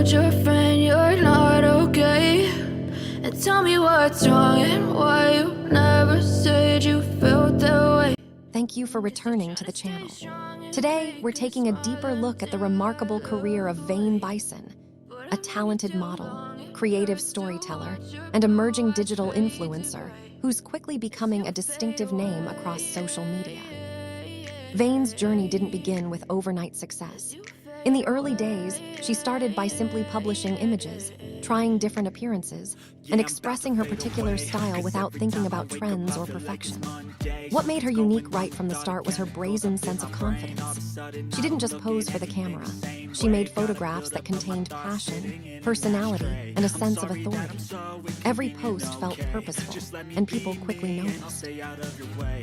told your friend you're not okay? And tell me what's wrong and why you never said you felt that way. Thank you for returning to the channel. Today, we're taking a deeper look at the remarkable career of Vane Bazan, a talented model, creative storyteller, and emerging digital influencer who's quickly becoming a distinctive name across social media. Vane's journey didn't begin with overnight success. In the early days, she started by simply publishing images, trying different appearances, and expressing her particular style without thinking about trends or perfection. What made her unique right from the start was her brazen sense of confidence. She didn't just pose for the camera. She made photographs that contained passion, personality, and a sense of authority. Every post felt purposeful, and people quickly noticed.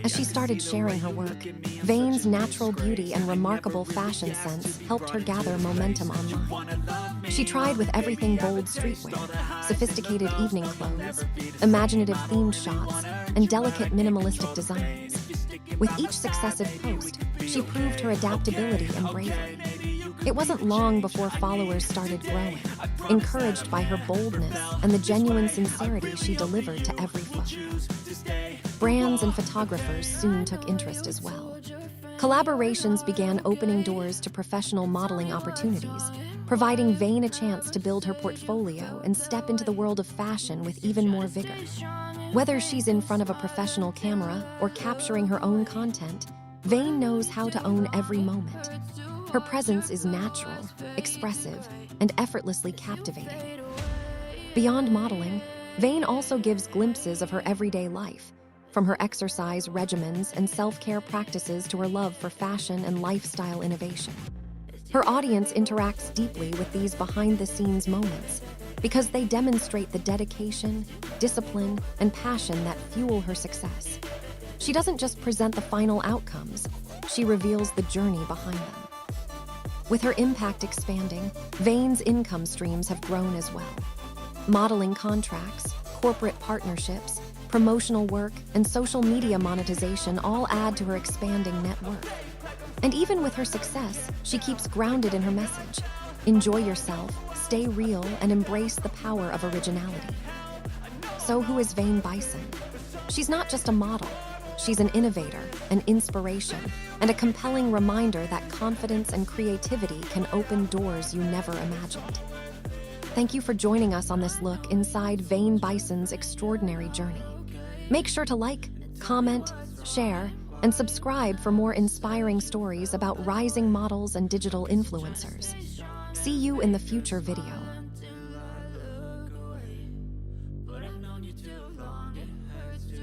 As she started sharing her work, Vane's natural beauty and remarkable fashion sense helped her gather momentum online. She tried with everything: bold streetwear, sophisticated evening clothes, imaginative themed shots, and delicate minimalistic designs. With each successive post, she proved her adaptability and bravery. It wasn't long before followers started growing, encouraged by her boldness and the genuine sincerity she delivered to every photo. Brands and photographers soon took interest as well. Collaborations began opening doors to professional modeling opportunities, providing Vane a chance to build her portfolio and step into the world of fashion with even more vigor. Whether she's in front of a professional camera or capturing her own content, Vane knows how to own every moment. Her presence is natural, expressive, and effortlessly captivating. Beyond modeling, Vane also gives glimpses of her everyday life, from her exercise regimens and self-care practices to her love for fashion and lifestyle innovation. Her audience interacts deeply with these behind-the-scenes moments because they demonstrate the dedication, discipline, and passion that fuel her success. She doesn't just present the final outcomes, she reveals the journey behind them. With her impact expanding, Vane's income streams have grown as well. Modeling contracts, corporate partnerships, promotional work, and social media monetization all add to her expanding net worth. And even with her success, she keeps grounded in her message: enjoy yourself, stay real, and embrace the power of originality. So who is Vane Bazan? She's not just a model. She's an innovator, an inspiration, and a compelling reminder that confidence and creativity can open doors you never imagined. Thank you for joining us on this look inside Vane Bazan's extraordinary journey. Make sure to like, comment, share, and subscribe for more inspiring stories about rising models and digital influencers. See you in the future video. But I've known you too long, it hurts to